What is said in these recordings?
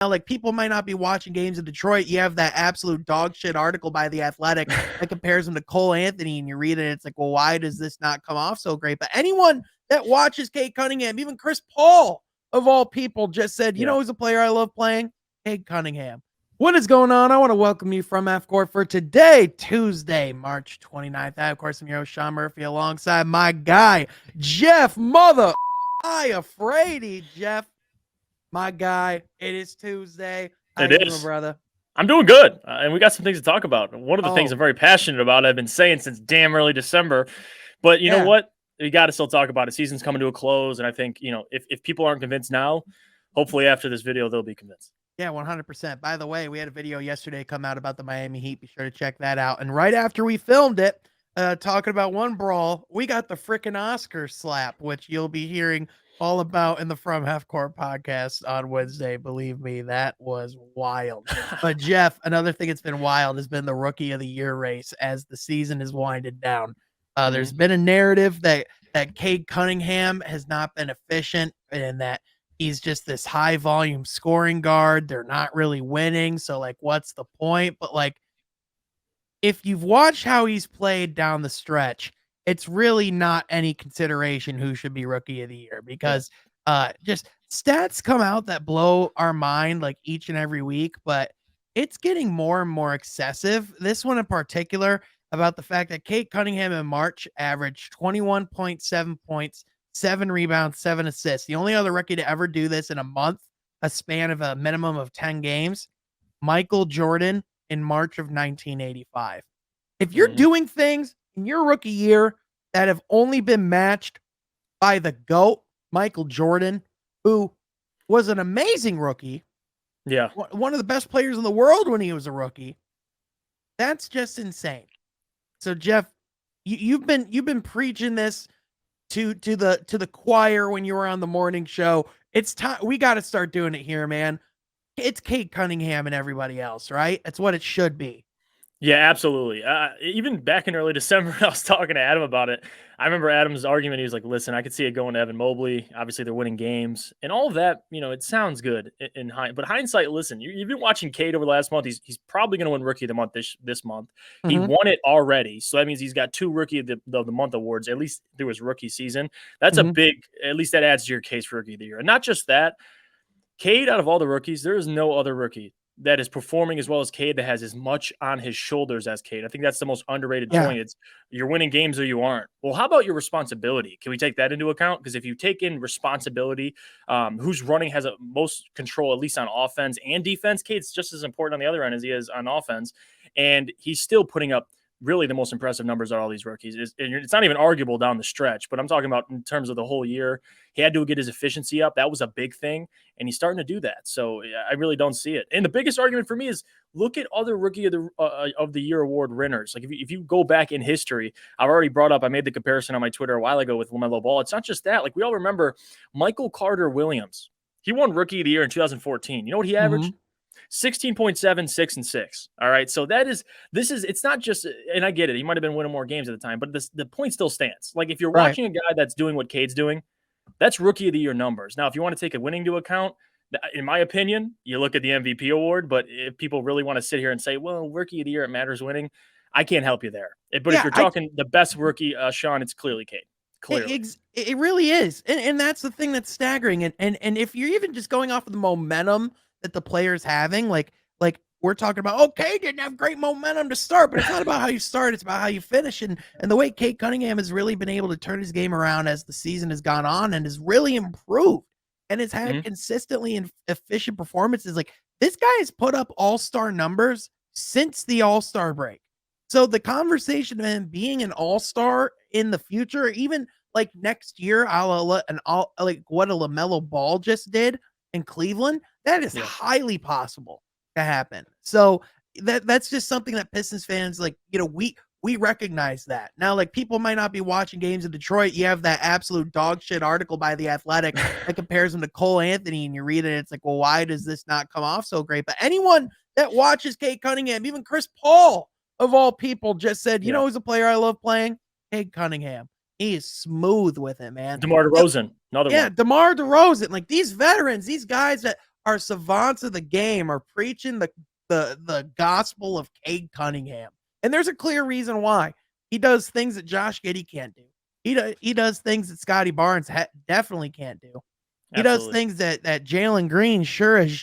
Now, like, people might not be watching games in Detroit. You have that absolute dog shit article by The Athletic that compares him to Cole Anthony, and you read it, it's like, well, why does this not come off so great? But anyone that watches Cade Cunningham, even Chris Paul, of all people, just said, you know who's a player I love playing? Cade Cunningham. What is going on? I want to welcome you from F-Court for today, Tuesday, March 29th. I, of course, am your host, Sean Murphy, alongside my guy, Jeff Mother Afraidy. Jeff, my guy, it is Tuesday. How It you doing, is. brother? I'm doing good, and we got some things to talk about. One of the things Oh, I'm very passionate about, I've been saying since damn early December. But you know yeah. what? We got to still talk about it. Season's coming to a close, and I think if people aren't convinced now, hopefully after this video they'll be convinced. Yeah, 100%. By the way, we had a video yesterday come out about the Miami Heat. Be sure to check that out. And right after we filmed it, talking about one brawl, we got the freaking Oscar slap, which you'll be hearing all about in the From Half Court podcast on Wednesday. Believe me, that was wild. But Jeff, another thing that's been wild has been the Rookie of the Year race as the season is winded down. There's been a narrative that Cade Cunningham has not been efficient and that he's just this high volume scoring guard. They're not really winning. So, like, what's the point? But, like, if you've watched how he's played down the stretch, it's really not any consideration who should be Rookie of the Year because just stats come out that blow our mind like each and every week, but it's getting more and more excessive. This one in particular about the fact that Cade Cunningham in March averaged 21.7 points, 7 rebounds, 7 assists. The only other rookie to ever do this in a month, a span of a minimum of 10 games, Michael Jordan in March of 1985. If you're doing things in your rookie year that have only been matched by the GOAT, Michael Jordan, who was an amazing rookie, one of the best players in the world when he was a rookie, that's just insane. So, Jeff, you've been preaching this to the choir when you were on the morning show. It's time we got to start doing it here, man. It's Cade Cunningham and everybody else, right? That's what it should be. Yeah, absolutely. Even back in early December, I was talking to Adam about it. I remember Adam's argument. He was like, listen, I could see it going to Evan Mobley. Obviously, they're winning games. And all of that, it sounds good but hindsight, listen, you've been watching Cade over the last month. He's probably going to win Rookie of the Month this month. He won it already. So that means he's got 2 Rookie of the Month awards, at least through his rookie season. That's a big, at least that adds to your case for Rookie of the Year. And not just that, Cade, out of all the rookies, there is no other rookie that is performing as well as Cade that has as much on his shoulders as Cade. I think that's the most underrated point. It's you're winning games or you aren't. Well, how about your responsibility? Can we take that into account? Because if you take in responsibility, who's running has a most control, at least on offense and defense. Cade's just as important on the other end as he is on offense. And he's still putting up really the most impressive numbers are all these rookies. It's not even arguable down the stretch, but I'm talking about in terms of the whole year. He had to get his efficiency up. That was a big thing, and he's starting to do that. So I really don't see it. And the biggest argument for me is look at other Rookie of the Year award winners. Like if you go back in history, I've already brought up, I made the comparison on my Twitter a while ago with LaMelo Ball. It's not just that. Like we all remember Michael Carter Williams. He won Rookie of the Year in 2014. You know what he averaged? 16.7, 6 and 6. All right. So it's not just, and I get it. He might have been winning more games at the time, but the point still stands. Like if you're watching a guy that's doing what Cade's doing, that's Rookie of the Year numbers. Now, if you want to take a winning into account, in my opinion, you look at the MVP award, but if people really want to sit here and say, well, Rookie of the Year, it matters winning, I can't help you there. But if you're talking the best rookie, Sean, it's clearly Cade. Clearly. It really is. And that's the thing that's staggering. And if you're even just going off of the momentum that the player's having, like we're talking about, okay, didn't have great momentum to start, but it's not about how you start, it's about how you finish. And the way Cade Cunningham has really been able to turn his game around as the season has gone on and has really improved and has had consistently and efficient performances. Like this guy has put up all-star numbers since the all-star break. So the conversation of him being an all-star in the future, even like next year, like what a LaMelo Ball just did in Cleveland, that is highly possible to happen. So that's just something that Pistons fans, like, we recognize that. Now, like, people might not be watching games in Detroit. You have that absolute dog shit article by The Athletic that compares him to Cole Anthony, and you read it, it's like, well, why does this not come off so great? But anyone that watches Cade Cunningham, even Chris Paul, of all people, just said, you know who's a player I love playing? Cade Cunningham. He is smooth with it, man. DeMar DeRozan, another one. DeMar DeRozan. Like, these veterans, these guys that our savants of the game are preaching the gospel of Cade Cunningham. And there's a clear reason why. He does things that Josh Giddey can't do. He does things that Scotty Barnes definitely can't do. He does Absolutely. things that Jalen Green sure as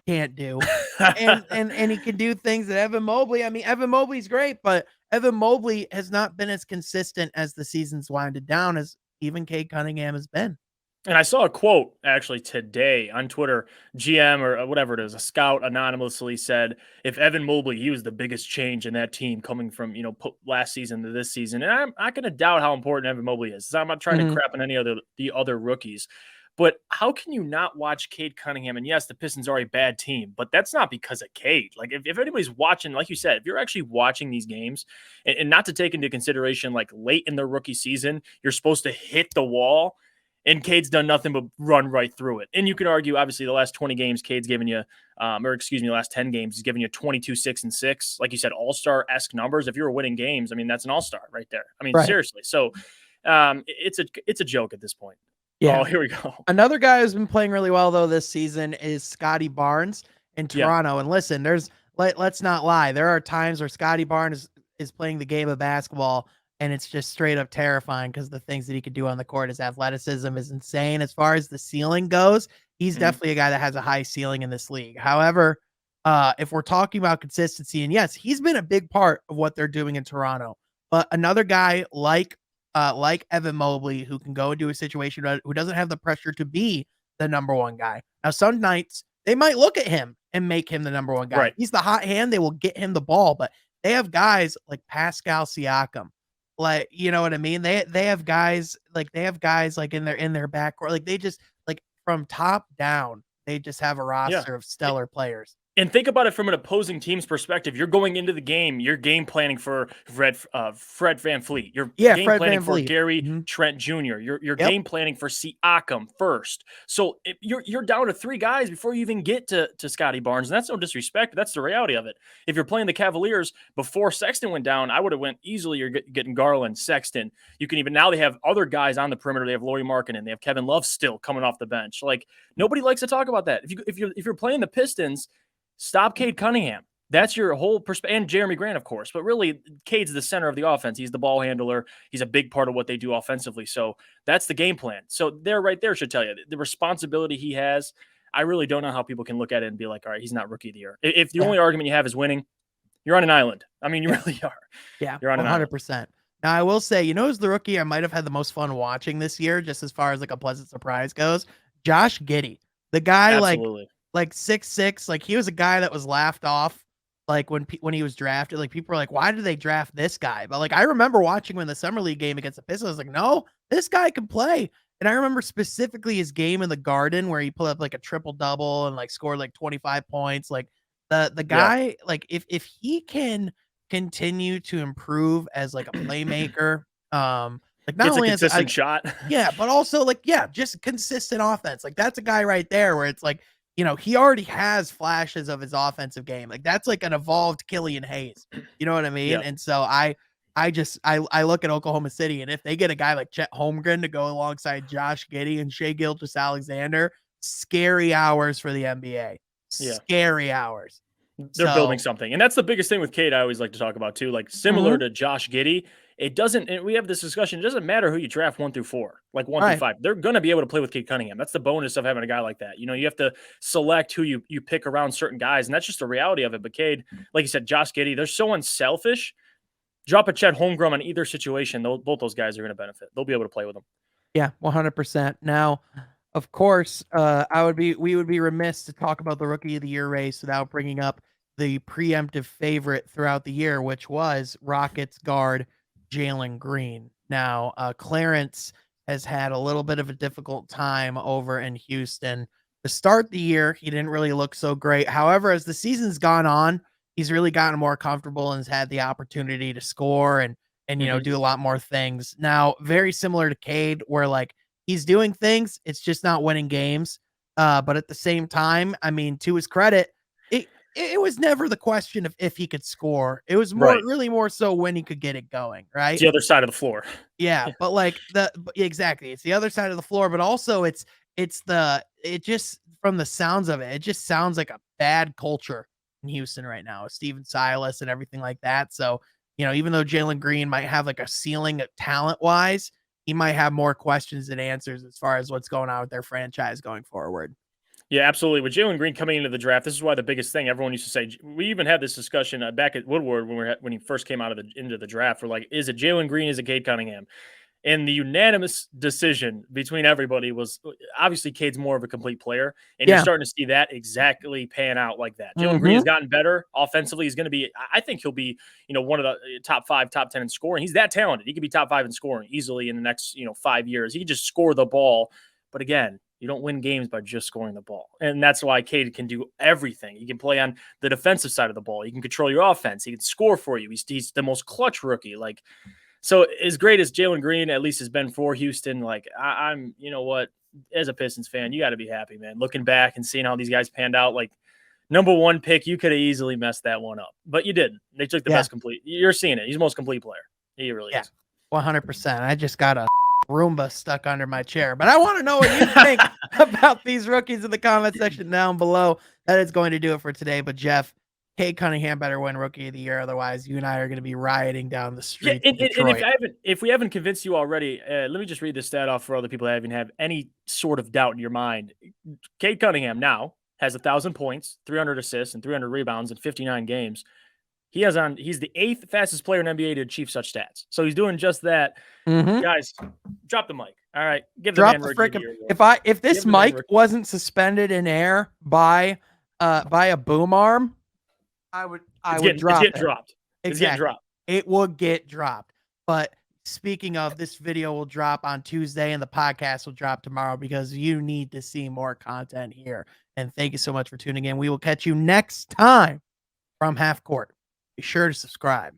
can't do. And he can do things that Evan Mobley. I mean, Evan Mobley's great, but Evan Mobley has not been as consistent as the season's winded down as even Cade Cunningham has been. And I saw a quote actually today on Twitter. GM or whatever it is, a scout anonymously said, "If Evan Mobley, he was the biggest change in that team coming from last season to this season." And I'm not going to doubt how important Evan Mobley is. So I'm not trying to Mhm. crap on any other the other rookies, but how can you not watch Cade Cunningham? And yes, the Pistons are a bad team, but that's not because of Cade. Like if anybody's watching, like you said, if you're actually watching these games, and not to take into consideration like late in their rookie season, you're supposed to hit the wall. And Cade's done nothing but run right through it. And you could argue, obviously, the last 20 games, Cade's given you, the last 10 games, he's given you 22, 6, and 6. Like you said, all-star esque numbers. If you were winning games, I mean, that's an all-star right there. I mean, Right. seriously. So it's a joke at this point. Yeah. Oh, here we go. Another guy who's been playing really well though this season is Scotty Barnes in Yeah. Toronto. And listen, let's not lie. There are times where Scotty Barnes is playing the game of basketball and it's just straight up terrifying because the things that he could do on the court, his athleticism is insane. As far as the ceiling goes, he's Mhm. definitely a guy that has a high ceiling in this league. However, if we're talking about consistency, and yes, he's been a big part of what they're doing in Toronto. But another guy like Evan Mobley, who can go into a situation who doesn't have the pressure to be the number one guy. Now, some nights they might look at him and make him the number one guy. Right. He's the hot hand. They will get him the ball, but they have guys like Pascal Siakam. Like, you know what I mean? They have guys like in their backcourt. Like they just like from top down, they just have a Yeah. roster of stellar players. And think about it from an opposing team's perspective. You're going into the game. You're game planning for Fred VanVleet. You're Yeah, game Fred planning for VanVleet. Gary Mhm. Trent Jr. You're Yep. game planning for Siakam first. So you're down to 3 guys before you even get to Scotty Barnes. And that's no disrespect. That's the reality of it. If you're playing the Cavaliers before Sexton went down, I would have went easily. You're getting Garland, Sexton. You can even now they have other guys on the perimeter. They have Lauri Markkanen. They have Kevin Love still coming off the bench. Like nobody likes to talk about that. If you're playing the Pistons. Stop Cade Cunningham. That's your whole perspective. And Jeremy Grant, of course. But really, Cade's the center of the offense. He's the ball handler. He's a big part of what they do offensively. So that's the game plan. So right there should tell you the responsibility he has. I really don't know how people can look at it and be like, all right, he's not rookie of the year. If the Yeah. only argument you have is winning, you're on an island. I mean, you Yeah. really are. Yeah, You're on an island. 100%. Now, I will say, who's the rookie I might have had the most fun watching this year, just as far as like a pleasant surprise goes? Josh Giddey. The guy Absolutely. like 6'6", like he was a guy that was laughed off like when he was drafted. Like people were like, why did they draft this guy? But like I remember watching him in the summer league game against the Pistons. I was like, no, this guy can play. And I remember specifically his game in the Garden where he pulled up like a triple double and like scored like 25 points. Like the Yeah. guy, like if he can continue to improve as like a playmaker. Like not Gets a only as consistent shot. yeah, but also like yeah, just consistent offense. Like that's a guy right there where it's like he already has flashes of his offensive game. Like that's like an evolved Killian Hayes. You know what I mean? Yeah. And so I look at Oklahoma City, and if they get a guy like Chet Holmgren to go alongside Josh Giddey and Shea Gilgeous-Alexander, scary hours for the NBA. Yeah. Scary hours. They're building So something. And that's the biggest thing with Cade I always like to talk about too. Like similar mhm, to Josh Giddey, it doesn't and we have this discussion. It doesn't matter who you draft 1 through 4, like one through right. five. They're gonna be able to play with Cade Cunningham. That's the bonus of having a guy like that. You have to select who you pick around certain guys, and that's just the reality of it. But Cade, like you said, Josh Giddey, they're so unselfish. Drop a Chet Holmgren on either situation. Both those guys are gonna benefit. They'll be able to play with them. Yeah, 100%. Now, of course, we would be remiss to talk about the rookie of the year race without bringing up the preemptive favorite throughout the year, which was Rockets guard Jalen Green. Now, Clarence has had a little bit of a difficult time over in Houston. To start the year, he didn't really look so great. However, as the season's gone on, he's really gotten more comfortable and has had the opportunity to score and Mhm. do a lot more things. Now, very similar to Cade, where like he's doing things, it's just not winning games. But at the same time, I mean, to his credit, it was never the question of if he could score. It was Right. really more so when he could get it going, It's right? the other side of the floor. Yeah, but like exactly, it's the other side of the floor, but also it from the sounds of it, it just sounds like a bad culture in Houston right now with Steven Silas and everything like that. So, even though Jalen Green might have like a ceiling talent wise, he might have more questions than answers as far as what's going on with their franchise going forward. Yeah, absolutely. With Jalen Green coming into the draft, this is why the biggest thing everyone used to say. We even had this discussion back at Woodward when he first came out of into the draft. We're like, is it Jalen Green? Is it Cade Cunningham? And the unanimous decision between everybody was obviously Cade's more of a complete player, and you're Yeah. starting to see that exactly pan out like that. Jalen Green has Mm-hmm. gotten better offensively. He's going to be, I think he'll be, one of the top 5, top 10 in scoring. He's that talented. He could be top 5 in scoring easily in the next, 5 years. He could just score the ball. But again, you don't win games by just scoring the ball. And that's why Cade can do everything. He can play on the defensive side of the ball. He can control your offense. He can score for you. He's the most clutch rookie. Like, so as great as Jalen Green at least has been for Houston, like I'm, as a Pistons fan, you got to be happy, man. Looking back and seeing how these guys panned out, like number 1 pick, you could have easily messed that one up, but you didn't. They took the best complete. You're seeing it. He's the most complete player. He really is. 100%. I just got a Roomba stuck under my chair, but I want to know what you think about these rookies in the comment section down below. That is going to do it for today. But Jeff, Cade Cunningham better win Rookie of the Year. Otherwise, you and I are going to be rioting down the street. Yeah, and if we haven't convinced you already, let me just read this stat off for other people that haven't have any sort of doubt in your mind. Cade Cunningham now has 1,000 points, 300 assists, and 300 rebounds in 59 games. He's the 8th fastest player in NBA to achieve such stats. So he's doing just that. Mm-hmm. Guys, drop the mic. All right, give drop the man the Rookie of the freaking. Year. If this mic wasn't suspended in air by a boom arm, I would drop it. Dropped. Exactly. It would get dropped. But speaking of, this video will drop on Tuesday and the podcast will drop tomorrow because you need to see more content here. And thank you so much for tuning in. We will catch you next time from Half Court. Be sure to subscribe.